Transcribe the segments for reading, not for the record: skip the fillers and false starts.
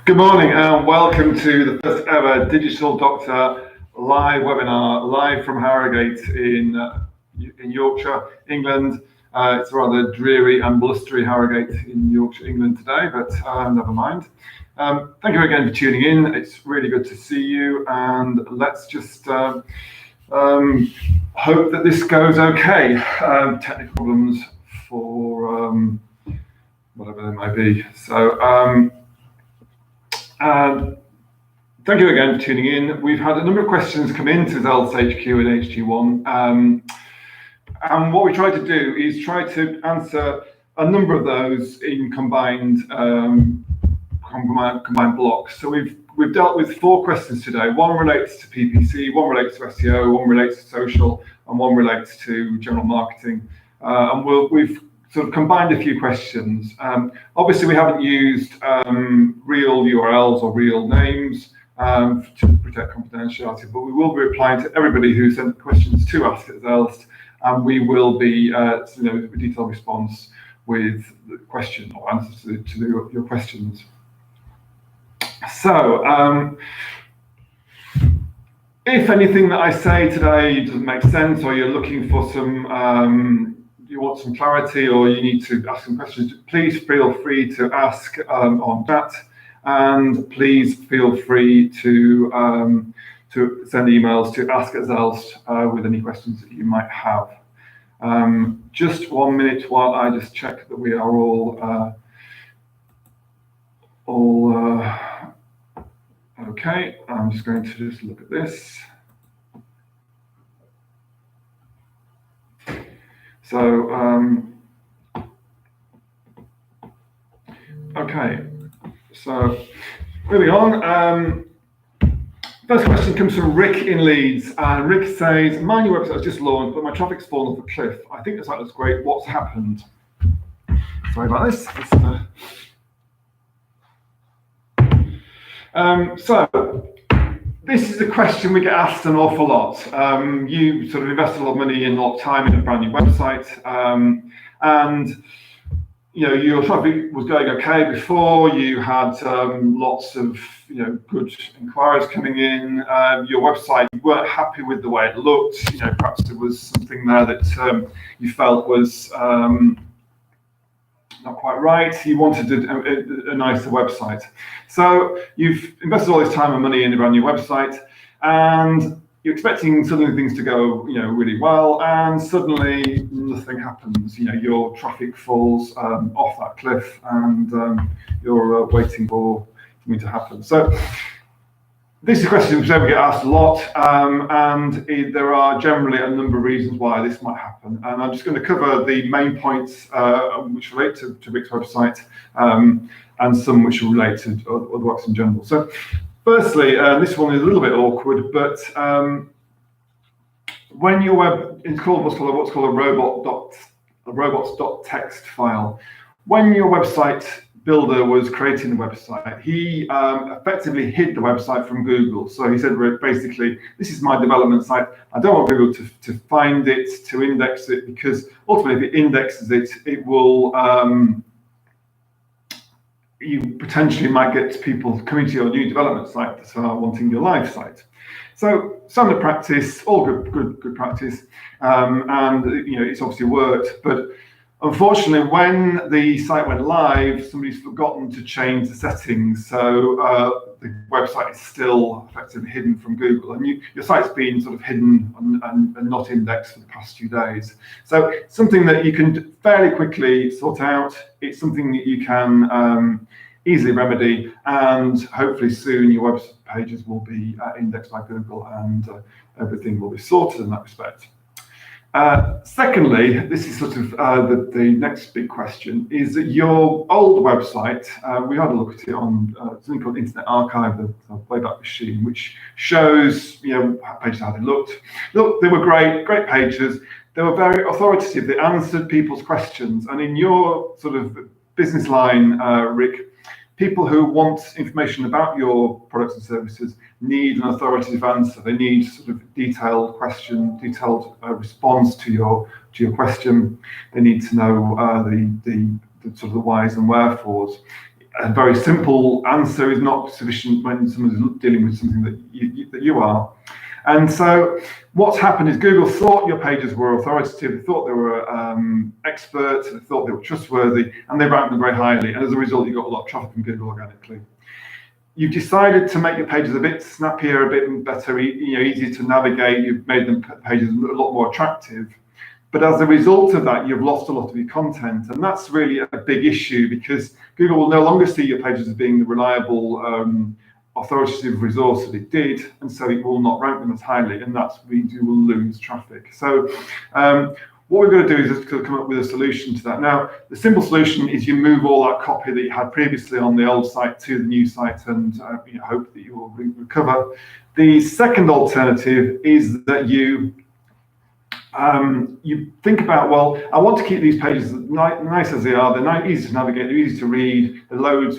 Good morning and welcome to the first ever Digital Doctor live webinar, live from Harrogate in Yorkshire, England. It's a rather dreary and blustery Harrogate in Yorkshire, England today, but never mind. Thank you again for tuning in. It's really good to see you, and let's just hope that this goes okay. Technical problems for whatever they might be. So. Thank you again for tuning in. We've had a number of questions come into Zealous HQ and HG1, and what we try to do is try to answer a number of those in combined blocks. So we've dealt with 4 questions today. One relates to PPC, one relates to SEO, one relates to social, and one relates to general marketing. And we've sort of combined a few questions. Obviously, we haven't used real URLs or real names to protect confidentiality, but we will be replying to everybody who sent questions to Ask at Zealous, and we will be a detailed response with the question or answers to your questions. So, if anything that I say today doesn't make sense, or you're looking for some you want some clarity, or you need to ask some questions, please feel free to ask on chat, and please feel free to send emails to Ask at Zealous with any questions that you might have. Just 1 minute while I just check that we are all okay. I'm just going to just look at this. So, okay, so moving on. First question comes from Rick in Leeds. Rick says, my new website was just launched, but my traffic's fallen off a cliff. I think the site looks great. What's happened? Sorry about this. So, this is a question we get asked an awful lot. You sort of invested a lot of money and a lot of time in a brand new website, and your traffic was going okay before. You had lots of good inquiries coming in. Your website, you weren't happy with the way it looked. Perhaps there was something there that you felt was not quite right. You wanted a nicer website. So you've invested all this time and money in a brand new website, and you're expecting suddenly things to go, really well, and suddenly nothing happens. Your traffic falls off that cliff, and you're waiting for something to happen. So this is a question which we get asked a lot, and there are generally a number of reasons why this might happen. And I'm just going to cover the main points which relate to Rick's website, and some which relate to other works in general. So, firstly, this one is a little bit awkward, but when your web is called what's called a robots.txt file, when your website builder was creating the website, he effectively hid the website from Google. So he said, basically, this is my development site. I don't want Google to find it, to index it, because ultimately if it indexes it, it will, you potentially might get people coming to your new development site that are wanting your live site. So standard practice, all good practice, and it's obviously worked, but unfortunately, when the site went live, somebody's forgotten to change the settings, so the website is still effectively hidden from Google, and your site's been sort of hidden and not indexed for the past few days. So something that you can fairly quickly sort out. It's something that you can easily remedy, and hopefully soon your web pages will be indexed by Google, and everything will be sorted in that respect. Secondly, this is sort of the next big question, is that your old website, we had a look at it on something called Internet Archive, the Wayback Machine, which shows pages how they looked. Look, they were great pages. They were very authoritative. They answered people's questions. And in your sort of business line, Rick, people who want information about your products and services need an authoritative answer. They need sort of detailed response to your question. They need to know the sort of the whys and wherefores. a very simple answer is not sufficient when someone's dealing with something that you are. And so what's happened is Google thought your pages were authoritative, they thought they were experts, they thought they were trustworthy, and they ranked them very highly. And as a result, you got a lot of traffic from Google organically. You've decided to make your pages a bit snappier, a bit better, easier to navigate. You've made them pages a lot more attractive. But as a result of that, you've lost a lot of your content. And that's really a big issue, because Google will no longer see your pages as being the reliable, authoritative resource that it did, and so it will not rank them as highly, and that's means you will lose traffic. So what we're going to do is just come up with a solution to that. Now, the simple solution is you move all that copy that you had previously on the old site to the new site, and hope that you will recover. The second alternative is that you think about, well, I want to keep these pages nice as they are. They're easy to navigate, they're easy to read, the loads,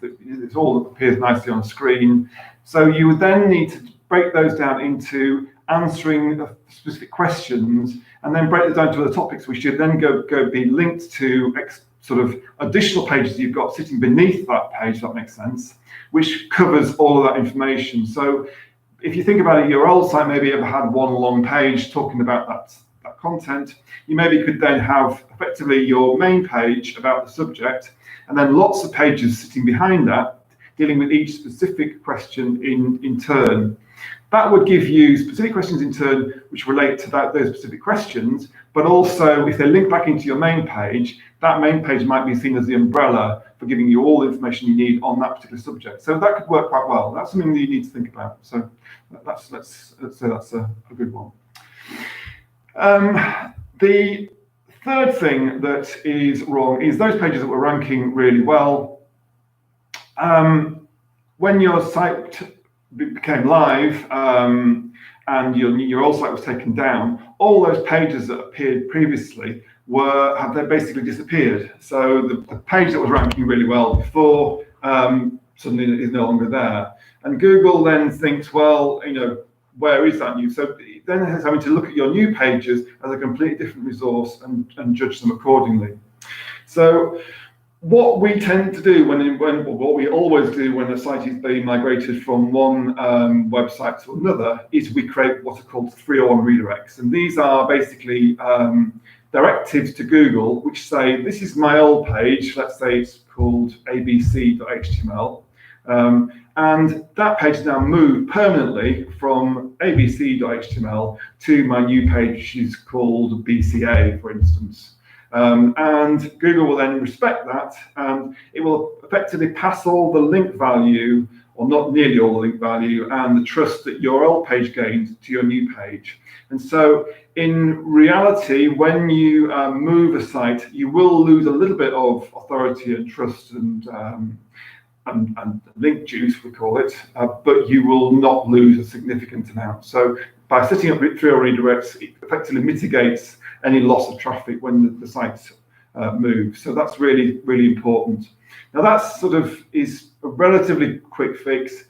it all appears nicely on screen. So you would then need to break those down into answering specific questions, and then break those down to other topics, which should then go be linked to sort of additional pages you've got sitting beneath that page, if that makes sense, which covers all of that information. So if you think about it, your old site maybe ever had one long page talking about that content. You maybe could then have effectively your main page about the subject, and then lots of pages sitting behind that, dealing with each specific question in turn. That would give you specific questions in turn which relate to those specific questions, but also if they link back into your main page, that main page might be seen as the umbrella for giving you all the information you need on that particular subject. So that could work quite well. That's something that you need to think about. So let's say that's a good one. The third thing that is wrong is those pages that were ranking really well. When your site became live and your old site was taken down, all those pages that appeared previously have basically disappeared. So the page that was ranking really well before suddenly is no longer there. And Google then thinks, well, where is that new? So then it's having to look at your new pages as a completely different resource and judge them accordingly. So what we tend to do what we always do when a site is being migrated from one website to another is we create what are called 301 redirects. And these are basically directives to Google which say, this is my old page, let's say it's called abc.html. And that page is now moved permanently from abc.html to my new page, which is called BCA, for instance. And Google will then respect that, and it will effectively pass all the link value, or not nearly all the link value, and the trust that your old page gained to your new page. And so in reality, when you move a site, you will lose a little bit of authority and trust and link juice, we call it, but you will not lose a significant amount. So by setting up 301 redirects, it effectively mitigates any loss of traffic when the site moves. So that's really, really important. Now that sort of is a relatively quick fix.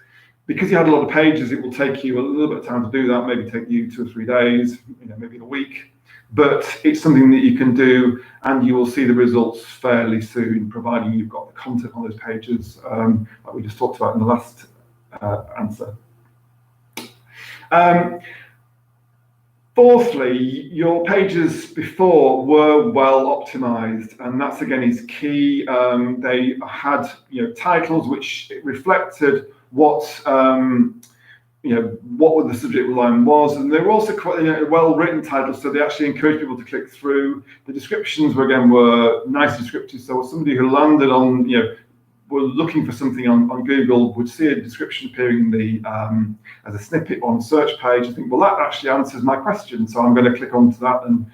Because you had a lot of pages, it will take you a little bit of time to do that, maybe take you 2 or 3 days, maybe a week. But it's something that you can do, and you will see the results fairly soon, providing you've got the content on those pages, like we just talked about in the last answer. Fourthly, your pages before were well optimized, and that's again is key. They had titles which reflected what what the subject line was, and they were also quite well-written titles, so they actually encouraged people to click through. The descriptions were nice descriptive, so somebody who landed on were looking for something on Google would see a description appearing in the as a snippet on the search page and think, well, that actually answers my question, so I'm going to click onto that and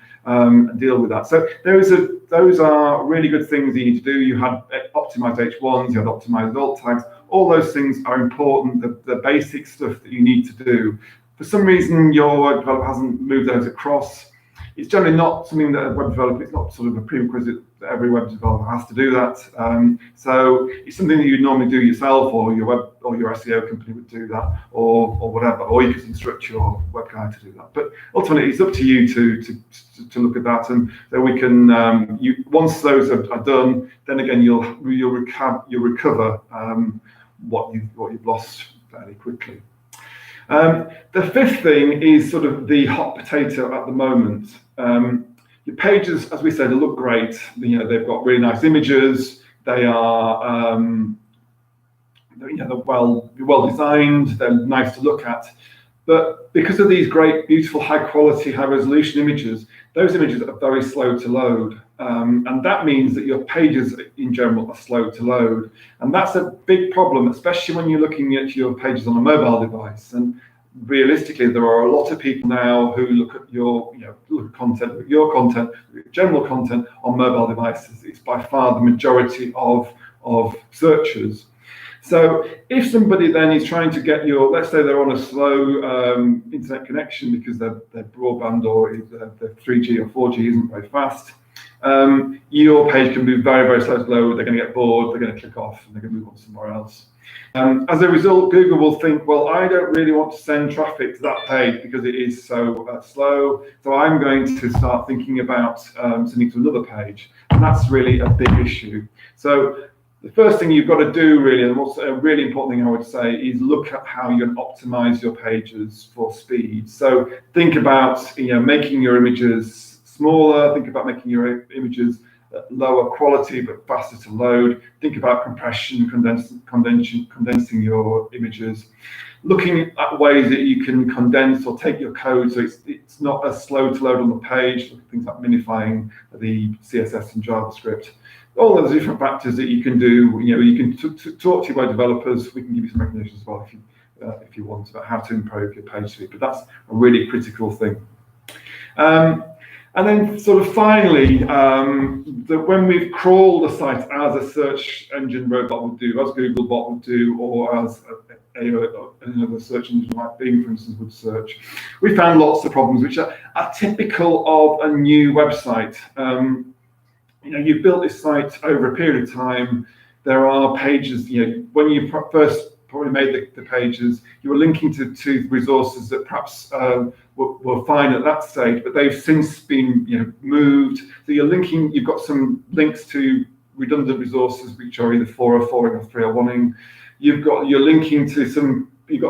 deal with that. So those are really good things you need to do. You had optimized H1s, you had optimized alt tags. All those things are important, the basic stuff that you need to do. For some reason, your developer hasn't moved those across. It's generally not something that a web developer, it's not sort of a prerequisite that every web developer has to do that. So it's something that you normally do yourself, or your web or your SEO company would do that, or whatever, or you could instruct your web guy to do that. But ultimately, it's up to you to look at that, and then we can. Once those are done, then again you'll recover what you've lost fairly quickly. The fifth thing is sort of the hot potato at the moment. Your pages, as we said, they look great. They've got really nice images. They are, they're well designed. They're nice to look at. But because of these great, beautiful, high quality, high resolution images, those images are very slow to load. And that means that your pages in general are slow to load. And that's a big problem, especially when you're looking at your pages on a mobile device. And realistically, there are a lot of people now who look at your content, general content on mobile devices. It's by far the majority of searchers. So if somebody then is trying to get let's say they're on a slow internet connection because their broadband or their 3G or 4G isn't very fast, your page can be very, very slow to load. They're going to get bored, they're going to click off, and they're going to move on somewhere else. As a result, Google will think, well, I don't really want to send traffic to that page because it is so slow, so I'm going to start thinking about sending to another page, and that's really a big issue. So the first thing you've got to do really, and what's a really important thing I would say, is look at how you're going to optimize your pages for speed. So think about making your images smaller, think about making your images lower quality but faster to load. Think about compression, condensing your images. Looking at ways that you can condense or take your code so it's not as slow to load on the page. Things like minifying the CSS and JavaScript. All those different factors that you can do. You can talk to your web developers. We can give you some recommendations as well if you want about how to improve your page speed. But that's a really critical thing. And then sort of finally, when we've crawled a site as a search engine robot would do, as Googlebot would do, or as another search engine like Bing, for instance, would search, we found lots of problems which are typical of a new website. You've built this site over a period of time. There are pages, when you first probably made the pages, you were linking to resources that perhaps were fine at that stage, but they've since been moved. So you've got some links to redundant resources which are either 404ing or 301ing. You've got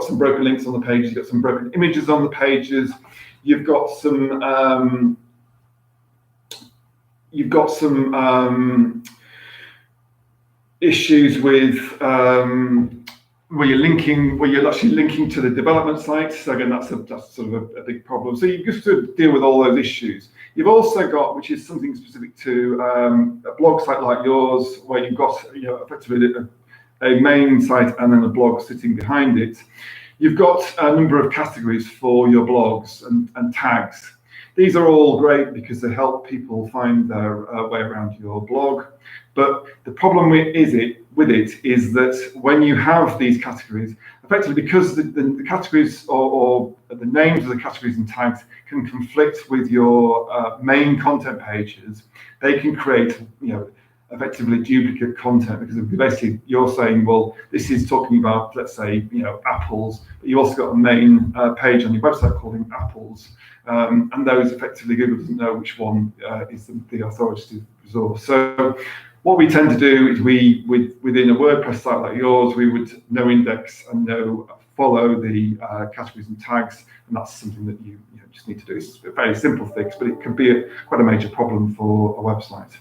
some broken links on the pages, you've got some broken images on the pages, you've got some issues with where you're actually linking to the development site. So again, that's sort of a big problem. So you just to deal with all those issues. You've also got, which is something specific to a blog site like yours, where you've got effectively a main site and then a blog sitting behind it. You've got a number of categories for your blogs and tags. These are all great because they help people find their way around your blog. But the problem with it is that when you have these categories, effectively because the categories or the names of the categories and tags can conflict with your main content pages, they can create effectively duplicate content, because basically you're saying, well, this is talking about, let's say, apples, but you also got a main page on your website called apples, and those effectively Google doesn't know which one is the authoritative resource. So what we tend to do is within a WordPress site like yours, we would no index and follow the categories and tags, and that's something that you just need to do. It's a very simple fix, but it can be quite a major problem for a website.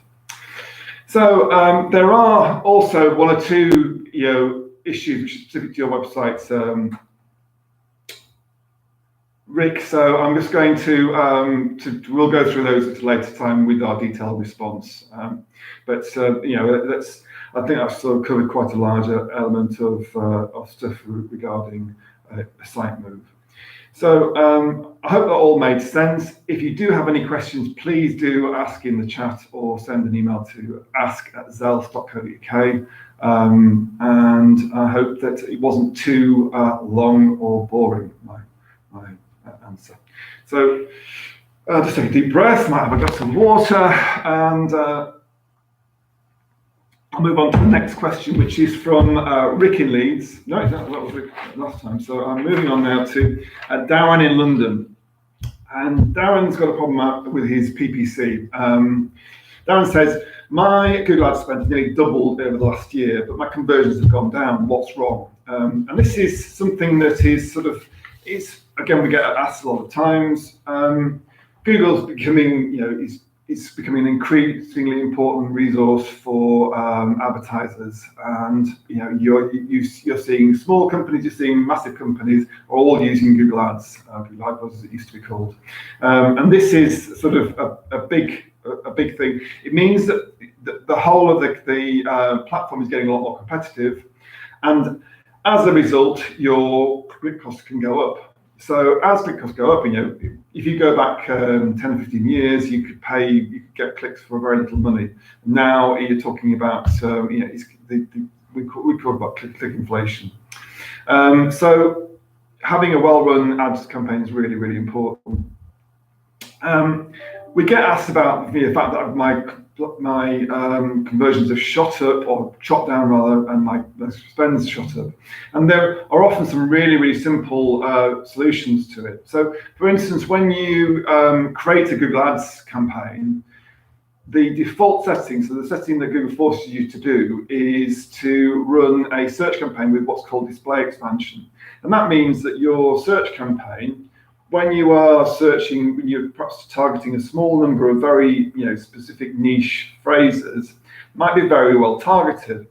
So there are also one or two issues which are specific to your website, Rick. So I'm just going we'll go through those at a later time with our detailed response. I think I've sort of covered quite a large element of stuff regarding a site move. So I hope that all made sense. If you do have any questions, please do ask in the chat or send an email to ask@zelf.co.uk. And I hope that it wasn't too long or boring, my answer. So Just take a deep breath, might have a glass of water, and I'll move on to the next question, which is from Rick in Leeds. No, that was Rick last time. So I'm moving on now to Darren in London. And Darren's got a problem with his PPC. Darren says, my Google Ads spend has nearly doubled over the last year, but my conversions have gone down. What's wrong? And this is something that is again, we get asked a lot of times. Google's becoming, it's becoming an increasingly important resource for advertisers, and you're seeing small companies, you're seeing massive companies are all using Google Ads, Google AdWords as it used to be called, and this is sort of a big thing. It means that the whole of the platform is getting a lot more competitive, and as a result, your click costs can go up. So as click costs go up, if you go back 10 or 15 years, you could get clicks for very little money. Now you're talking about, we talk about click inflation. So having a well-run ads campaign is really, really important. We get asked about the fact that my conversions have shot up, or shot down rather, and my spends shot up. And there are often some really, really simple solutions to it. So, for instance, when you create a Google Ads campaign, the default setting, so the setting that Google forces you to do, is to run a search campaign with what's called display expansion. And that means that your search campaign, when you are searching, when you're perhaps targeting a small number of very specific niche phrases, might be very well targeted.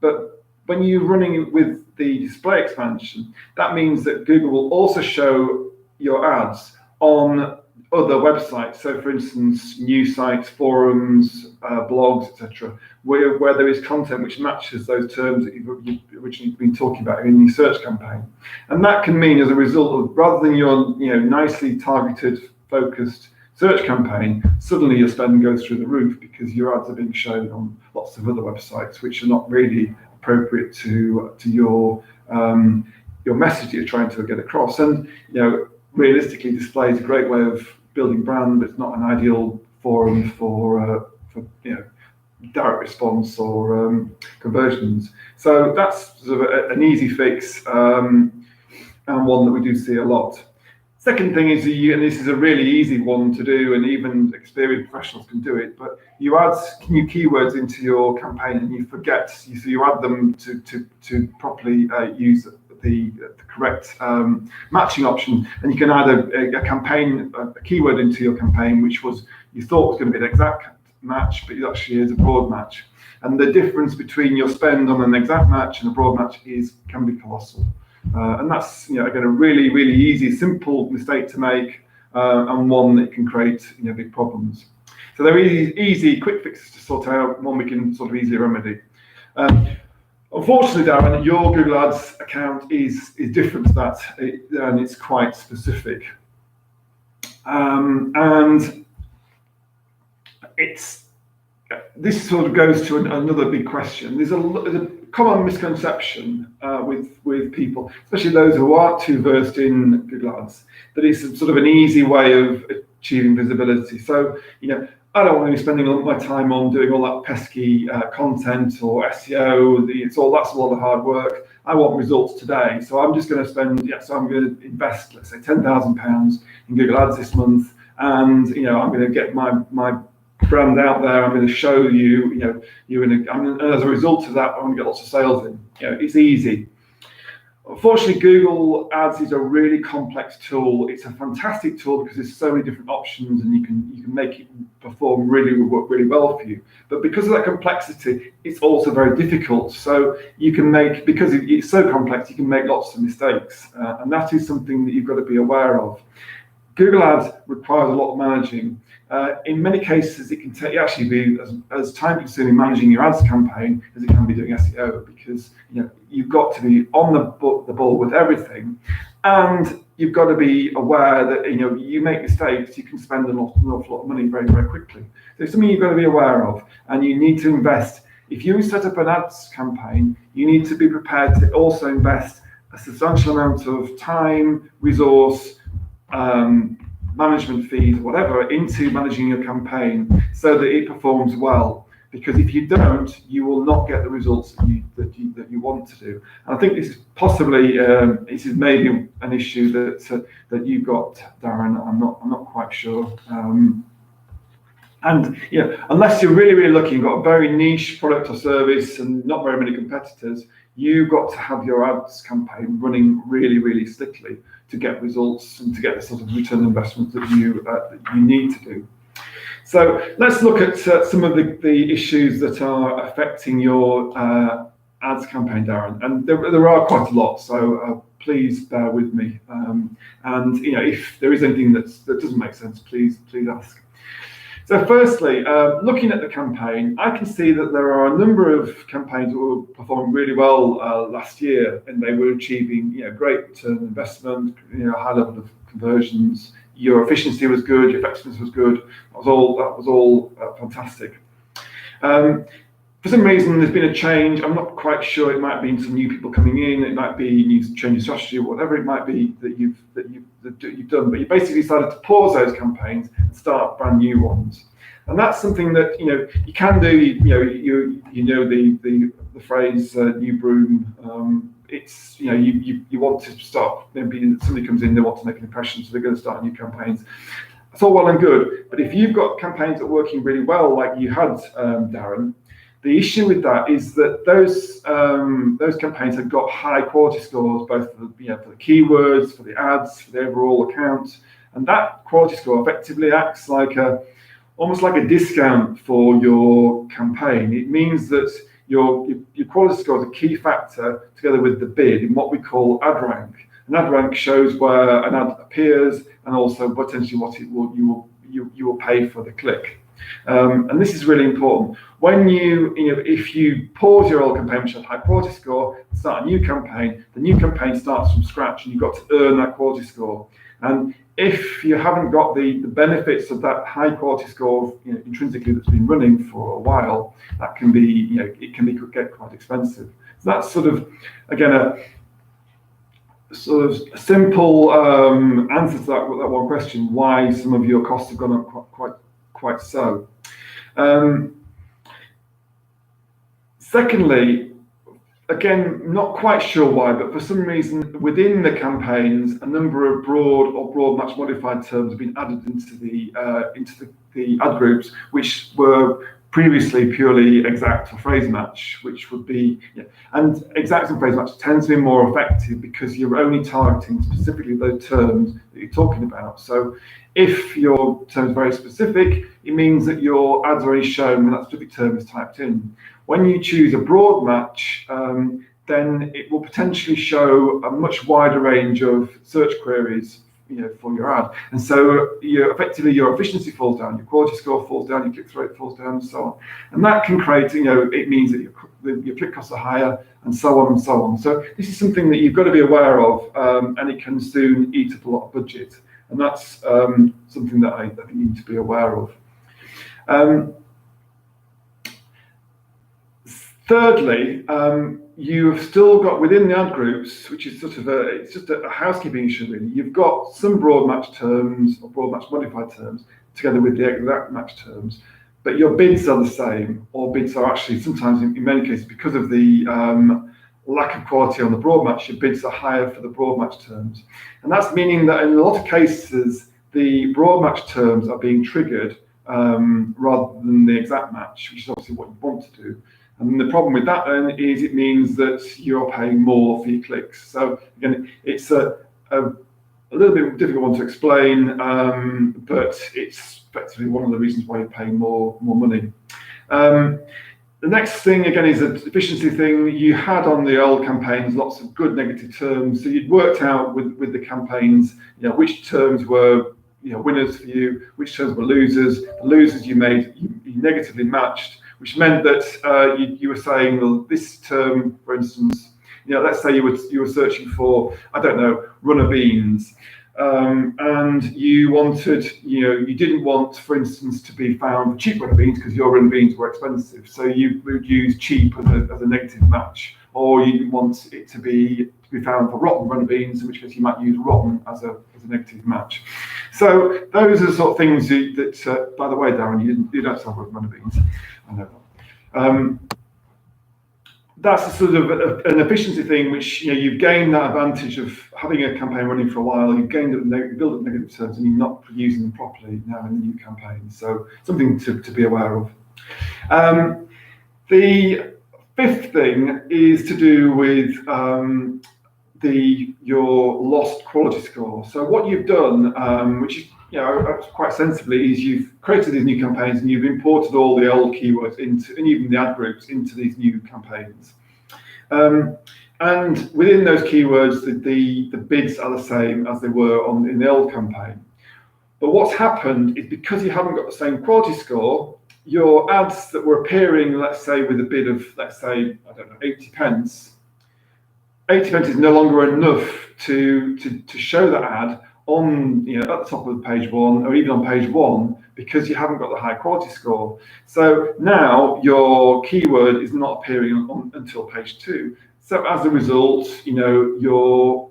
But when you're running it with the display expansion, that means that Google will also show your ads on other websites. So, for instance, news sites, forums, blogs, etc., where there is content which matches those terms that you've originally been talking about in your search campaign. And that can mean, as a result of, rather than your nicely targeted, focused search campaign, suddenly your spend goes through the roof because your ads are being shown on lots of other websites which are not really appropriate to your message that you're trying to get across. And realistically, display is a great way of building brand, but it's not an ideal forum for direct response or conversions. So that's sort of an easy fix, and one that we do see a lot. Second thing is, and this is a really easy one to do, and even experienced professionals can do it, but you add new keywords into your campaign and you forget, so you add them to properly use the correct matching option, and you can add a keyword into your campaign which you thought was going to be an exact match, but it actually is a broad match. And the difference between your spend on an exact match and a broad match can be colossal. And that's again a really, really easy, simple mistake to make, and one that can create big problems. So they're easy, quick fixes to sort out, one we can sort of easily remedy. Unfortunately, Darren, your Google Ads account is different to that, and it's quite specific. And this sort of goes to another big question. There's a common misconception with people, especially those who aren't too versed in Google Ads, that it's sort of an easy way of achieving visibility. So, I don't want to be spending all my time on doing all that pesky content or SEO. That's a lot of hard work. I want results today, so I'm just going to I'm going to invest, let's say, £10,000 in Google Ads this month, and I'm going to get my brand out there. I'm going to show you, and as a result of that, I'm going to get lots of sales in. It's easy. Unfortunately, Google Ads is a really complex tool. It's a fantastic tool because there's so many different options, and you can make it perform work really well for you. But because of that complexity, it's also very difficult. So because it's so complex, you can make lots of mistakes, and that is something that you've got to be aware of. Google Ads requires a lot of managing. In many cases, it can actually be as time-consuming managing your ads campaign as it can be doing SEO, because you've got to be on the ball with everything, and you've got to be aware that you make mistakes, you can spend an awful lot of money very, very quickly. So it's something you've got to be aware of, and you need to invest. If you set up an ads campaign, you need to be prepared to also invest a substantial amount of time, resource, management fees, whatever, into managing your campaign so that it performs well. Because if you don't, you will not get the results that you want to do. And I think this is possibly this is maybe an issue that you've got, Darren. I'm not quite sure. And unless you're really lucky, you've got a very niche product or service and not very many competitors, you've got to have your ads campaign running really slickly to get results and to get the sort of return on investment that you need to do. So let's look at some of the issues that are affecting your ads campaign, Darren. And there are quite a lot, so please bear with me. And if there is anything that doesn't make sense, please ask. So firstly, looking at the campaign, I can see that there are a number of campaigns that were performing really well last year, and they were achieving great return on investment, high level of conversions. Your efficiency was good, your effectiveness was good. That was all fantastic. For some reason, there's been a change. I'm not quite sure. It might be some new people coming in. It might be you need to change your strategy, or whatever it might be that you've done. But you basically decided to pause those campaigns and start brand new ones. And that's something that you can do. The phrase "new broom." It's you want to start. Maybe somebody comes in, they want to make an impression, so they're going to start new campaigns. It's all well and good, but if you've got campaigns that are working really well, like you had, Darren. The issue with that is that those campaigns have got high quality scores, both for the keywords, for the ads, for the overall account, and that quality score effectively acts like almost like a discount for your campaign. It means that your quality score is a key factor together with the bid in what we call ad rank. An ad rank shows where an ad appears and also potentially what you will pay for the click. And this is really important. When if you pause your old campaign, which has a high quality score, start a new campaign, the new campaign starts from scratch, and you've got to earn that quality score. And if you haven't got the benefits of that high quality score intrinsically that's been running for a while, that can be get quite expensive. So that's sort of again a simple answer to that one question: why some of your costs have gone up quite so. Secondly, again, not quite sure why, but for some reason within the campaigns, a number of broad match modified terms have been added into the ad groups, which were previously purely exact or phrase match, which would be, and exact and phrase match tends to be more effective because you're only targeting specifically those terms that you're talking about. So if your term is very specific, it means that your ads are already shown when that specific term is typed in. When you choose a broad match, then it will potentially show a much wider range of search queries for your ad, and so effectively your efficiency falls down, your quality score falls down, your click-through rate falls down, and so on. And that can create, it means that your click costs are higher, and so on and so on. So this is something that you've got to be aware of, and it can soon eat up a lot of budget, and that's something that I think you need to be aware of. Thirdly, you've still got within the ad groups, which is it's just a housekeeping issue really. You've got some broad match terms or broad match modified terms together with the exact match terms, but your bids are the same, or bids are actually sometimes in many cases because of the lack of quality on the broad match, your bids are higher for the broad match terms, and that's meaning that in a lot of cases the broad match terms are being triggered rather than the exact match, which is obviously what you want to do. And the problem with that then is it means that you're paying more for your clicks. So again, it's a little bit difficult one to explain, but it's effectively one of the reasons why you're paying more money. The next thing again is an efficiency thing. You had on the old campaigns lots of good negative terms, so you'd worked out with the campaigns, which terms were winners for you, which terms were losers. The losers you negatively matched, which meant that you were saying, well, this term, for instance, let's say you were searching for, I don't know, runner beans, and you wanted, you didn't want, for instance, to be found for cheap runner beans because your runner beans were expensive, so you would use cheap as a negative match, or you didn't want it to be be found for rotten runner beans, in which case you might use rotten as a negative match. So those are the sort of things that by the way, Darren, you don't sell runner beans. I know that. That's a sort of an efficiency thing, which you've gained that advantage of having a campaign running for a while. You've gained built up negative terms, and you're not using them properly now in the new campaign. So something to be aware of. The fifth thing is to do with your lost quality score. So what you've done, which is quite sensibly, is you've created these new campaigns and you've imported all the old keywords into, and even the ad groups, into these new campaigns. And within those keywords, the bids are the same as they were in the old campaign. But what's happened is, because you haven't got the same quality score, your ads that were appearing, let's say, with a bid of, let's say, I don't know, 80 pence. 80 pence is no longer enough to show that ad on, at the top of page 1 or even on page 1, because you haven't got the high quality score. So now your keyword is not appearing until page 2. So as a result,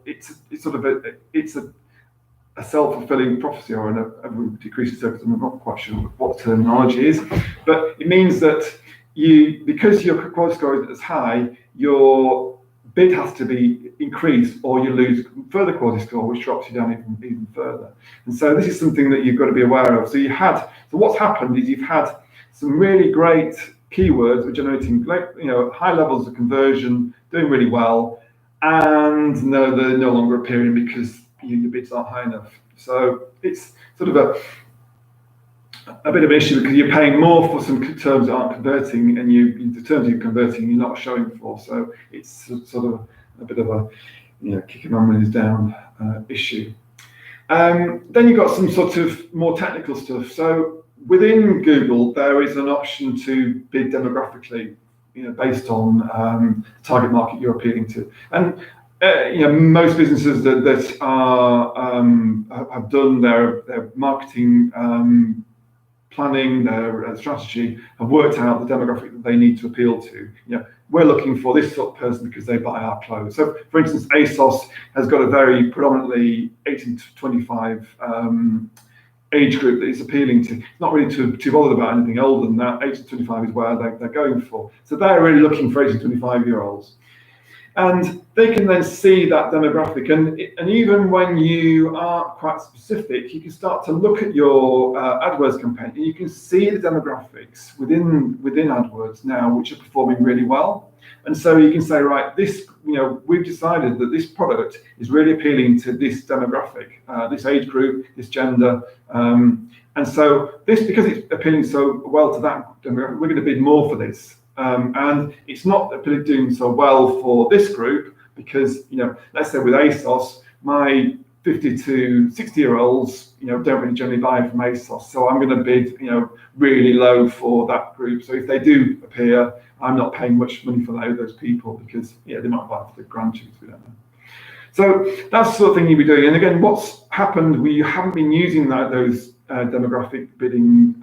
it's a self-fulfilling prophecy, or a decreasing service. I'm not quite sure what the terminology is, but it means that because your quality score is as high, your bid has to be increased, or you lose further quality score, which drops you down even further. And so this is something that you've got to be aware of. So what's happened is you've had some really great keywords which are generating great, high levels of conversion, doing really well, and they're no longer appearing because your bids aren't high enough. So it's sort of a bit of an issue, because you're paying more for some terms that aren't converting, and the terms you're converting, you're not showing for. So it's sort of a bit of a kicking man when he's down issue. Then you've got some sort of more technical stuff. So within Google, there is an option to bid demographically, based on target market you're appealing to. And most businesses that have done their marketing planning, their strategy, have worked out the demographic that they need to appeal to. We're looking for this sort of person because they buy our clothes. So, for instance, ASOS has got a very predominantly 18 to 25 age group that it's appealing to. It's not really too bothered about anything older than that. 18 to 25 is where they're going for. So they're really looking for 18 to 25-year-olds. And they can then see that demographic, and even when you are quite specific, you can start to look at your AdWords campaign, and you can see the demographics within AdWords now which are performing really well. And so you can say, right, this, we've decided that this product is really appealing to this demographic, this age group, this gender, and so this, because it's appealing so well to that demographic, we're going to bid more for this. And it's not doing so well for this group, because let's say with ASOS, my 50 to 60-year-olds don't really generally buy from ASOS, so I'm going to bid really low for that group. So if they do appear, I'm not paying much money for those people, because they might buy for the grandchildren, we don't know. So that's the sort of thing you'll be doing. And again, what's happened, we haven't been using those demographic bidding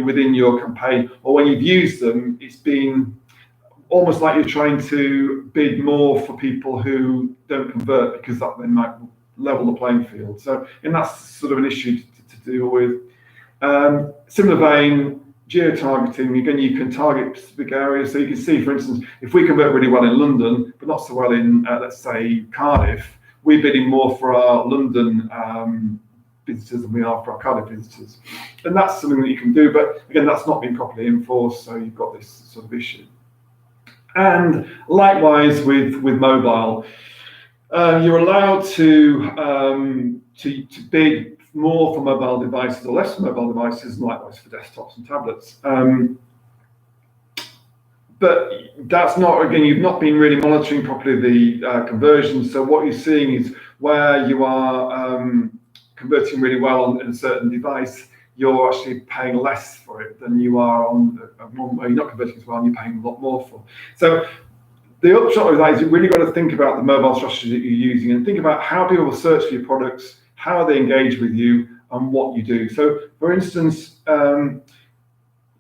within your campaign, or when you've used them, it's been almost like you're trying to bid more for people who don't convert, because that then might level the playing field. So, and that's sort of an issue to deal with. Similar vein, geo-targeting. Again, you can target specific areas. So you can see, for instance, if we convert really well in London, but not so well in, let's say, Cardiff, we're bidding more for our London visitors than we are for our Cardiff visitors. And that's something that you can do, but again, that's not been properly enforced, so you've got this sort of issue. And likewise with mobile, you're allowed to bid more for mobile devices or less for mobile devices, and likewise for desktops and tablets. But that's not, again, you've not been really monitoring properly the conversions. So what you're seeing is where you are converting really well on a certain device, you're actually paying less for it than you are on one where you're not converting as well and you're paying a lot more for. So the upshot of that is you've really got to think about the mobile strategy that you're using, and think about how people will search for your products, how they engage with you, and what you do. So, for instance,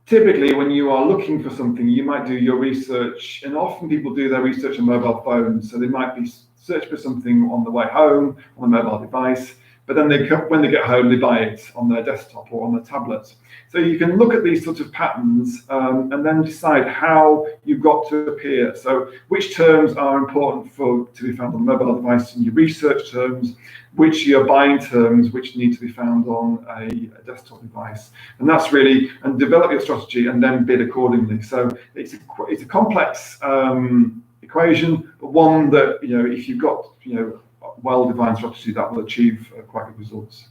typically when you are looking for something, you might do your research, and often people do their research on mobile phones, so they might be search for something on the way home on a mobile device, but then when they get home, they buy it on their desktop or on their tablet. So you can look at these sorts of patterns and then decide how you've got to appear. So which terms are important to be found on the mobile device in your research terms, which are your buying terms, which need to be found on a desktop device. And that's really, and develop your strategy and then bid accordingly. So it's a complex equation, but one that, if you've got, well-defined strategy, that will achieve quite good results.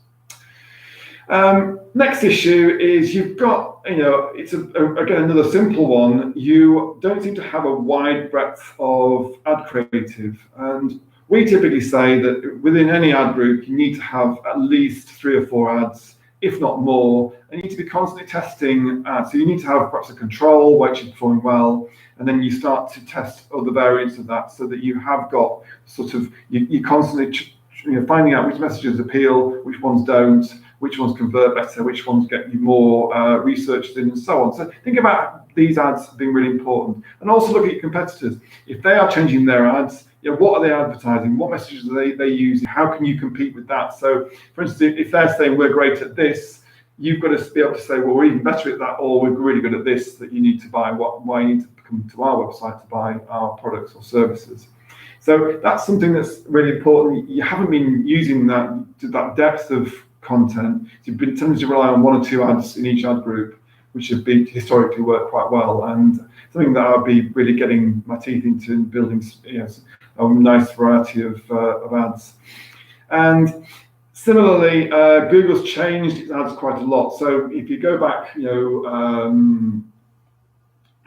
Next issue is you've got, it's again another simple one. You don't seem to have a wide breadth of ad creative, and we typically say that within any ad group you need to have at least 3 or 4 ads, if not more, and you need to be constantly testing ads. So you need to have perhaps a control which is performing well, and then you start to test other variants of that, so that you have got sort of you constantly finding out which messages appeal, which ones don't, which ones convert better, which ones get you more researched in, and so on. So think about these ads being really important, and also look at your competitors. If they are changing their ads, what are they advertising? What messages are they using? How can you compete with that? So, for instance, if they're saying we're great at this, you've got to be able to say, well, we're even better at that, or we're really good at this, that you need to buy. Why you need to come to our website to buy our products or services. So that's something that's really important. You haven't been using that depth of content. You've been tending to rely on 1 or 2 ads in each ad group, which have been historically worked quite well, and something that I'll be really getting my teeth into in building a nice variety of ads. And similarly, Google's changed its ads quite a lot. So if you go back,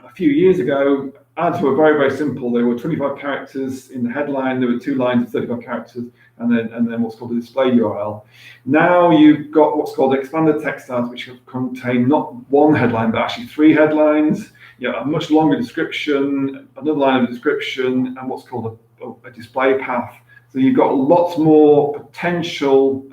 a few years ago, ads were very, very simple. They were 25 characters in the headline. There were 2 lines of 35 characters, and then what's called a display URL. Now you've got what's called expanded text ads, which contain not 1 headline, but actually 3 headlines. A much longer description, another line of description, and what's called a display path. So you've got lots more potential,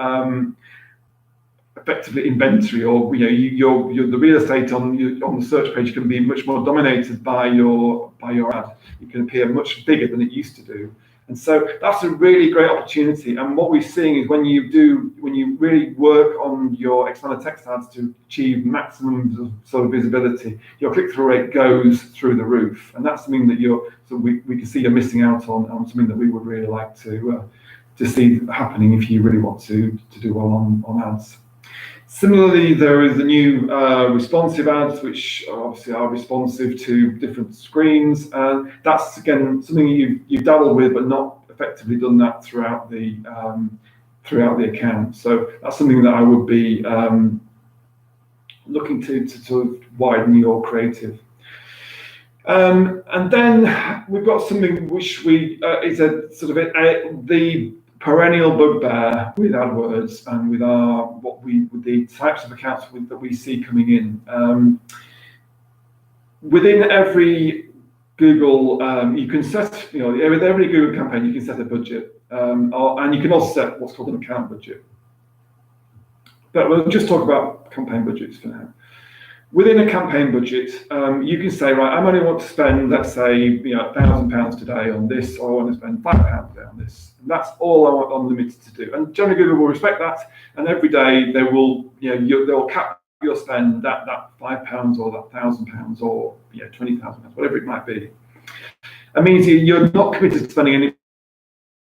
effectively inventory, or the real estate on the search page can be much more dominated by your ad. It can appear much bigger than it used to do, and so that's a really great opportunity. And what we're seeing is when you really work on your expanded text ads to achieve maximum sort of visibility, your click-through rate goes through the roof, and that's something that we can see you're missing out on something that we would really like to see happening if you really want to do well on ads. Similarly, there is the new responsive ads, which obviously are responsive to different screens. That's again something you've dabbled with, but not effectively done that throughout the account. So that's something that I would be looking to sort of widen your creative. And then we've got something which is a sort of the perennial bugbear with AdWords and with the types of accounts that we see coming in. Within every Google, you can set, with every Google campaign, you can set a budget, and you can also set what's called an account budget. But we'll just talk about campaign budgets for now. Within a campaign budget, you can say, right, I only want to spend, let's say, £1,000 today on this, or I want to spend £5 today on this. And that's all I want unlimited to do. And generally, Google will respect that, and every day they will, they'll cap your spend that £5 or that £1,000 or £20,000, whatever it might be. That means you're not committed to spending any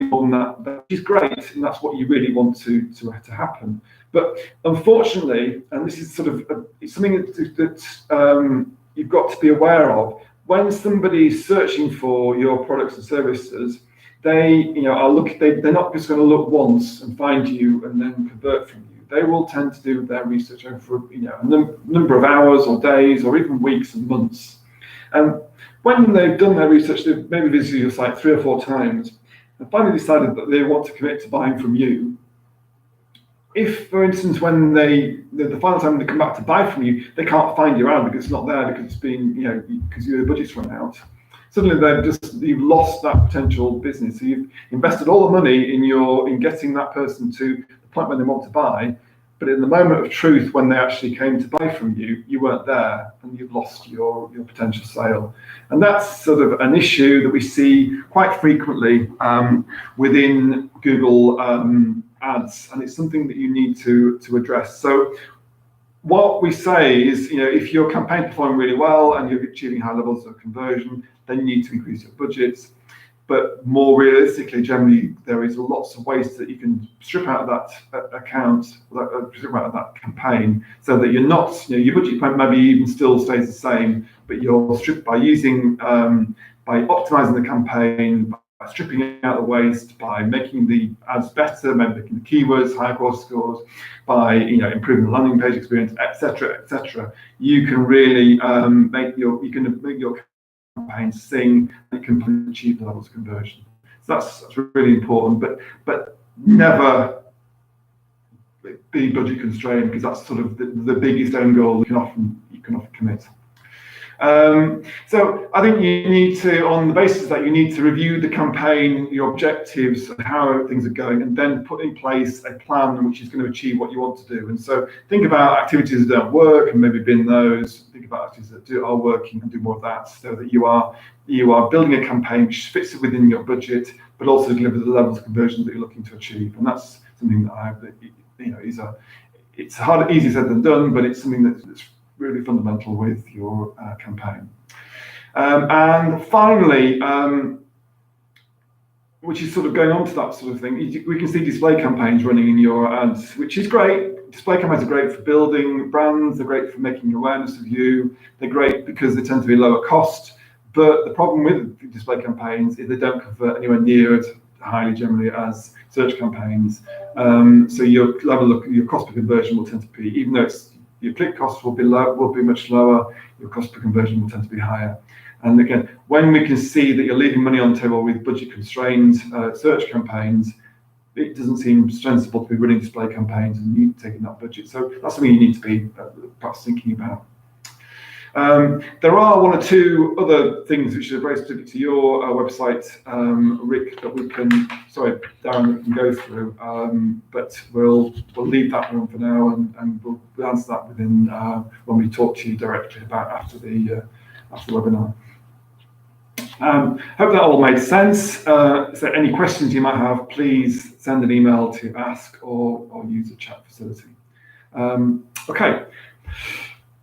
more than that, which is great, and that's what you really want to happen. But unfortunately, and this is sort of it's something that you've got to be aware of, when somebody's searching for your products and services, they they're not just going to look once and find you and then convert from you. They will tend to do their research over a number of hours or days or even weeks and months. And when they've done their research, they've maybe visited your site 3 or 4 times and finally decided that they want to commit to buying from you. If, for instance, when the final time they come back to buy from you, they can't find your ad because it's not there, because it's been, because your budget's run out. Suddenly you've lost that potential business. So you've invested all the money in getting that person to the point where they want to buy, but in the moment of truth, when they actually came to buy from you, you weren't there, and you've lost your potential sale. And that's sort of an issue that we see quite frequently within Google ads, and it's something that you need to address. So what we say is, if your campaign performing really well and you're achieving high levels of conversion, then you need to increase your budgets. But more realistically, generally, there is lots of ways that you can strip out of that account, strip out of that campaign, so that you're not, your budget maybe even still stays the same, but you're stripped by using, by optimizing the campaign, by stripping out the waste, by making the ads better, maybe making the keywords higher quality scores, by improving the landing page experience, etc., etc. You can really make your campaign sing, and it can achieve the levels of conversion. So that's really important, but never be budget constrained, because that's sort of the biggest end goal you can often commit. So I think you need to, on the basis that you need to review the campaign, your objectives, and how things are going, and then put in place a plan which is going to achieve what you want to do. And so think about activities that don't work and maybe bin those. Think about activities that are working and do more of that, so that you are building a campaign which fits within your budget, but also delivers the levels of conversion that you're looking to achieve. And that's something that it's easier said than done, but it's something that's really fundamental with your campaign. And finally, which is sort of going on to that sort of thing, we can see display campaigns running in your ads, which is great. Display campaigns are great for building brands, they're great for making awareness of you, they're great because they tend to be lower cost. But the problem with display campaigns is they don't convert anywhere near as highly generally as search campaigns. So your cost per conversion will tend to be, even though your click costs will be much lower, your cost per conversion will tend to be higher. And again, when we can see that you're leaving money on the table with budget-constrained search campaigns, it doesn't seem sensible to be running display campaigns and you taking that budget. So that's something you need to be perhaps thinking about. There are one or two other things which are very specific to your website, Rick, that Darren, that we can go through, but we'll leave that one for now, and we'll answer that within when we talk to you directly about after the webinar. Hope that all made sense. So any questions you might have, please send an email to ask or use the chat facility. Okay.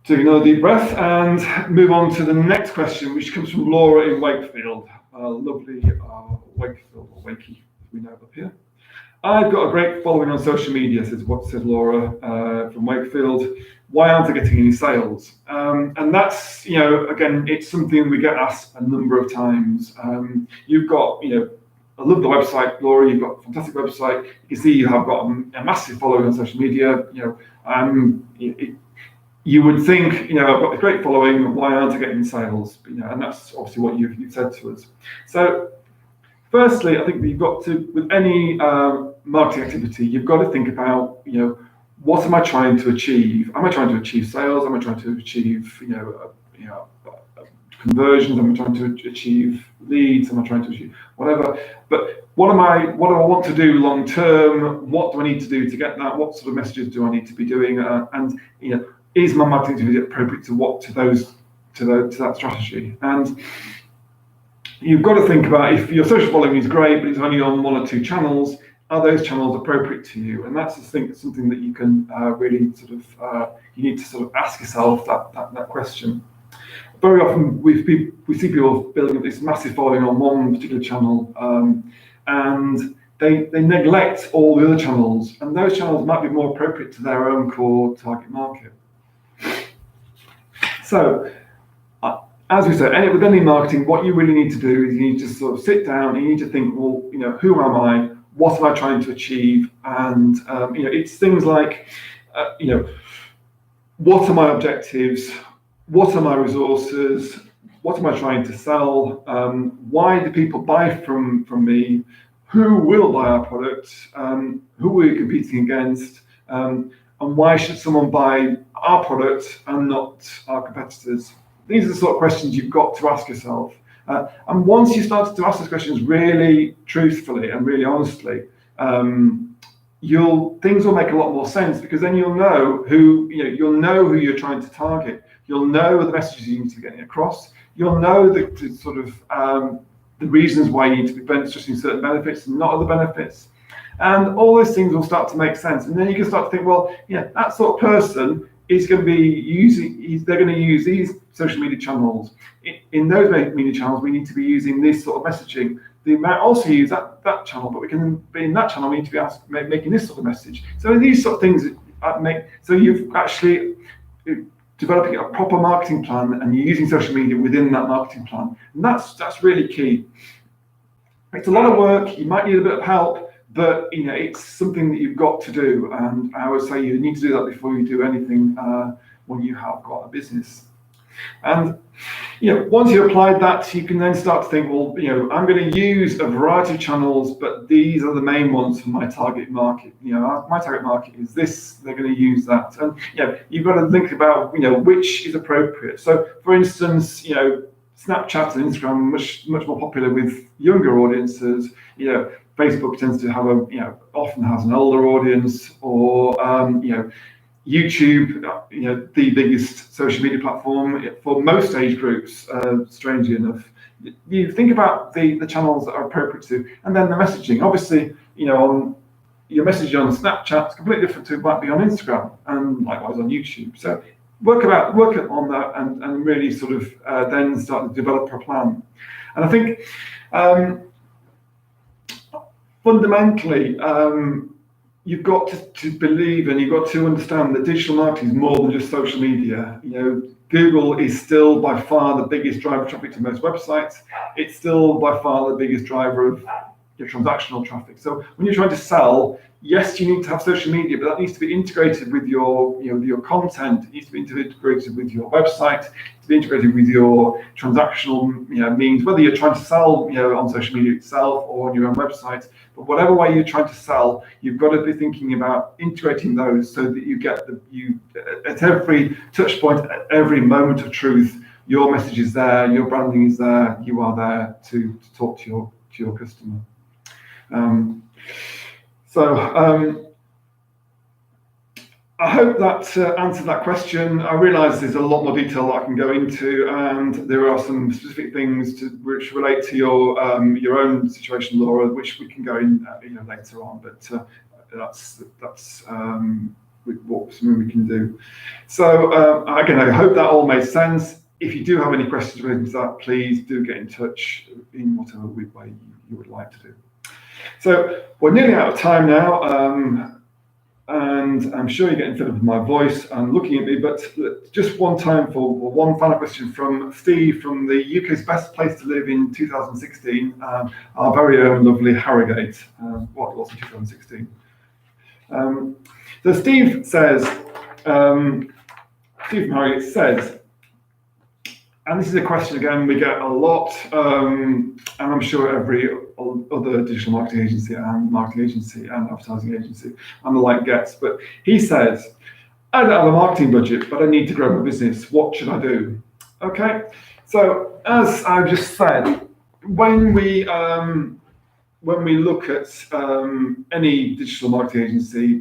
Take another deep breath and move on to the next question, which comes from Laura in Wakefield. Lovely Wakefield, or Wakey, as we know up here. I've got a great following on social media, said Laura from Wakefield. Why aren't I getting any sales? And that's, again, it's something we get asked a number of times. You've got, I love the website, Laura. You've got a fantastic website. You can see you have got a massive following on social media. You would think, I've got a great following, why aren't I getting sales? And that's obviously what you've said to us. So firstly, I think that you've got to, with any marketing activity, you've got to think about, what am I trying to achieve? Am I trying to achieve sales? Am I trying to achieve, conversions? Am I trying to achieve leads? Am I trying to achieve whatever? But what do I want to do long term? What do I need to do to get that? What sort of messages do I need to be doing? And is my marketing activity appropriate to that strategy? And you've got to think about, if your social following is great, but it's only on one or two channels, are those channels appropriate to you? And that's something that you can really sort of, you need to sort of ask yourself that question. Very often we see people building up this massive following on one particular channel, and they neglect all the other channels, and those channels might be more appropriate to their own core target market. So, as we said, with any marketing, what you really need to do is you need to sort of sit down and you need to think, well, who am I? What am I trying to achieve? And, it's things like, what are my objectives? What are my resources? What am I trying to sell? Why do people buy from me? Who will buy our product? Who are we competing against? And why should someone buy our product and not our competitors? These are the sort of questions you've got to ask yourself. And once you start to ask those questions really truthfully and really honestly, things will make a lot more sense, because then you'll know who you're trying to target. You'll know the messages you need to be getting across. You'll know the sort of the reasons why you need to be stressing certain benefits and not other benefits. And all those things will start to make sense. And then you can start to think, well, that sort of person is going to be they're going to use these social media channels. In those media channels, we need to be using this sort of messaging. They might also use that channel, but we can be in that channel, we need to be making this sort of message. So these sort of things so you've actually developing a proper marketing plan, and you're using social media within that marketing plan. And that's really key. It's a lot of work, you might need a bit of help, but it's something that you've got to do. And I would say you need to do that before you do anything when you have got a business. And once you've applied that, you can then start to think, well, I'm going to use a variety of channels, but these are the main ones for my target market. My target market is this, they're going to use that. And you've got to think about which is appropriate. So for instance, Snapchat and Instagram are much more popular with younger audiences. Facebook tends to have often has an older audience, or YouTube, the biggest social media platform for most age groups, strangely enough. You think about the channels that are appropriate to, and then the messaging. Obviously, on your message on Snapchat is completely different to what might be on Instagram, and likewise on YouTube. So work on that, and really sort of then start to develop a plan. And I think fundamentally, you've got to believe, and you've got to understand that digital marketing is more than just social media. Google is still by far the biggest driver of traffic to most websites. It's still by far the biggest driver of your transactional traffic. So when you're trying to sell, yes, you need to have social media, but that needs to be integrated with your content. It needs to be integrated with your website, to be integrated with your transactional means, whether you're trying to sell on social media itself or on your own website. But whatever way you're trying to sell, you've got to be thinking about integrating those so that you get at every touch point, at every moment of truth, your message is there, your branding is there, you are there to talk to your customer. I hope that answered that question. I realise there's a lot more detail that I can go into, and there are some specific things which relate to your own situation, Laura, which we can go in later on. But that's something we can do. So again, I hope that all made sense. If you do have any questions related to that, please do get in touch in whatever way you would like to do. So we're nearly out of time now, and I'm sure you're getting fed up with my voice and looking at me, but just one final question from Steve from the UK's Best Place to Live in 2016, our very own lovely Harrogate. What was it, 2016? So Steve says, Steve from Harrogate says, and this is a question again we get a lot, and I'm sure every other digital marketing agency and advertising agency and the like gets, but he says, I don't have a marketing budget, but I need to grow my business. What should I do? Okay, so as I've just said, when we look at any digital marketing agency,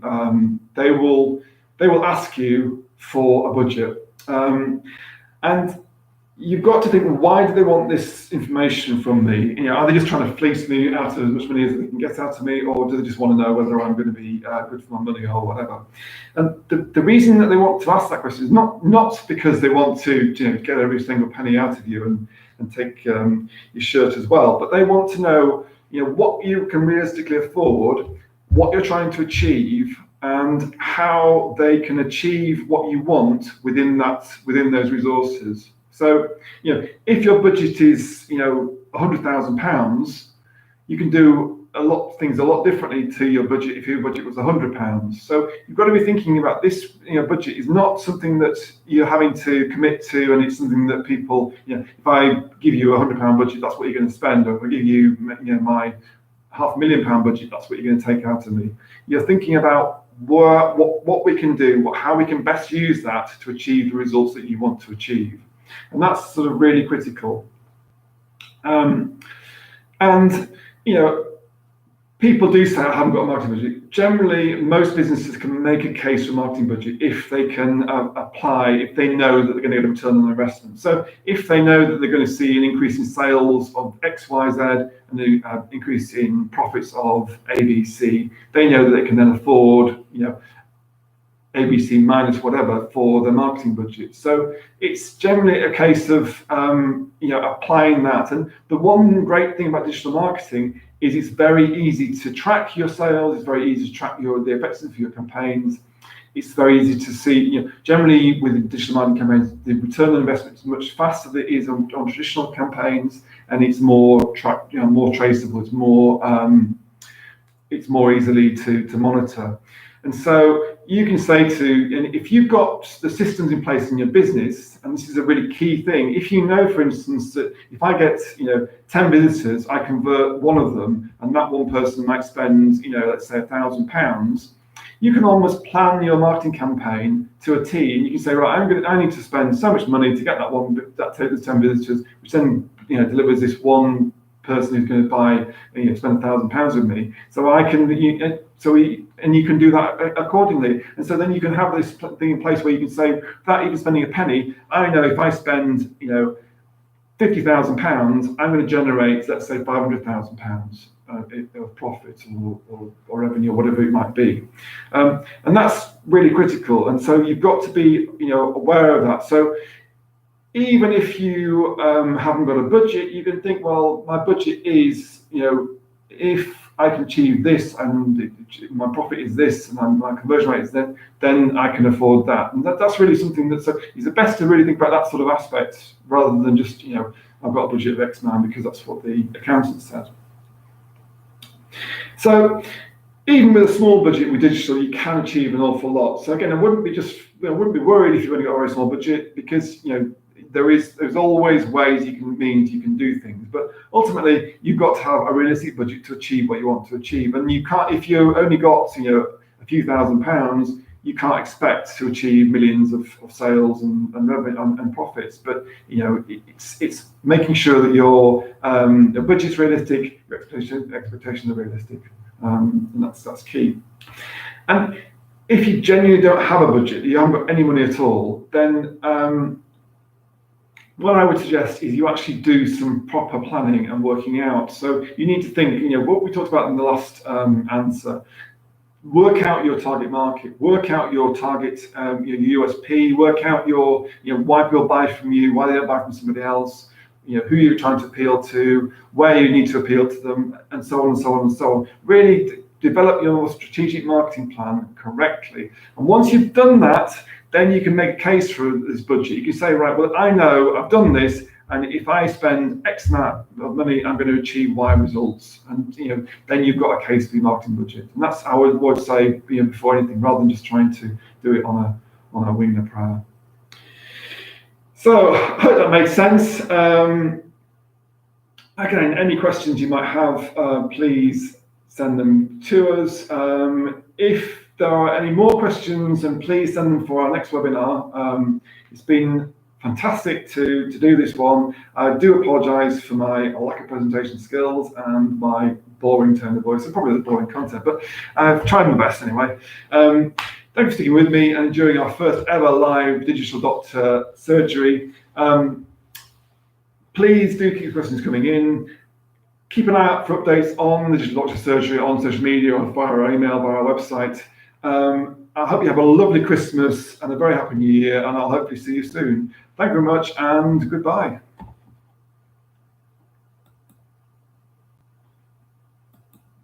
they will ask you for a budget, and you've got to think, why do they want this information from me? Are they just trying to fleece me out of as much money as they can get out of me, or do they just want to know whether I'm going to be good for my money or whatever? And the reason that they want to ask that question is not because they want to get every single penny out of you and take your shirt as well, but they want to know what you can realistically afford, what you're trying to achieve, and how they can achieve what you want within those resources. So, if your budget is, £100,000, you can do a lot of things a lot differently to your budget if your budget was £100. So you've got to be thinking about this. Budget is not something that you're having to commit to, and it's something that people, if I give you £100 budget, that's what you're going to spend. Or if I give you, my £500,000 budget, that's what you're going to take out of me. You're thinking about what we can do, how we can best use that to achieve the results that you want to achieve. And that's sort of really critical. people do say, I haven't got a marketing budget. Generally, most businesses can make a case for a marketing budget if they can apply, if they know that they're going to get a return on their investment. So if they know that they're going to see an increase in sales of X, Y, Z, and an increase in profits of A, B, C, they know that they can then afford, ABC minus whatever for the marketing budget. So it's generally a case of applying that. And the one great thing about digital marketing is it's very easy to track your sales. It's very easy to track the effectiveness of your campaigns. It's very easy to see. Generally with digital marketing campaigns, the return on investment is much faster than it is on traditional campaigns, and it's more more traceable. It's more easily to monitor. And so you can say and if you've got the systems in place in your business, and this is a really key thing, if you know, for instance, that if I get 10 visitors, I convert one of them, and that one person might spend let's say £1,000, you can almost plan your marketing campaign to a T, and you can say, right, I need to spend so much money to get that takes the 10 visitors, which then delivers this one person who's going to buy spend £1,000 with me. So I can and you can do that accordingly. And so then you can have this thing in place where you can say, without even spending a penny, I know if I spend £50,000, I'm going to generate, let's say, £500,000 of profit or revenue, or whatever it might be. And that's really critical. And so you've got to be aware of that. So even if you haven't got a budget, you can think, well, my budget is, if I can achieve this and my profit is this and my conversion rate is that, then I can afford that. And that's really something it's best to really think about that sort of aspect rather than just, I've got a budget of X amount because that's what the accountant said. So even with a small budget with digital, you can achieve an awful lot. So again, I wouldn't be worried if you've only got a very small budget, because there's always ways you can do things, but ultimately you've got to have a realistic budget to achieve what you want to achieve. And you can't, if you only got a few £1,000s, you can't expect to achieve millions of sales and revenue and profits. But it's making sure that your budget's realistic, your expectations are realistic, and that's key. And if you genuinely don't have a budget, you haven't got any money at all, then what I would suggest is you actually do some proper planning and working out. So you need to think, what we talked about in the last answer. Work out your target market, work out your target, your USP, work out your, why people buy from you, why they don't buy from somebody else, who you're trying to appeal to, where you need to appeal to them, and so on and so on and so on. Really develop your strategic marketing plan correctly. And once you've done that, then you can make a case for this budget. You can say, right, well, I know I've done this, and if I spend X amount of money, I'm going to achieve Y results. And then you've got a case for your marketing budget. And that's how I would say before anything, rather than just trying to do it on a wing and a prayer. So I hope that makes sense. Again, any questions you might have, please send them to us. If there are any more questions, and please send them for our next webinar. It's been fantastic to do this one. I do apologise for my lack of presentation skills and my boring tone of voice, and probably the boring content, but I've tried my best anyway. Thanks for sticking with me and enjoying our first ever live Digital Doctor surgery. Please do keep your questions coming in. Keep an eye out for updates on the Digital Doctor surgery on social media, or via our email, via our website. I hope you have a lovely Christmas and a very happy New Year, and I'll hopefully see you soon. Thank you very much, and goodbye.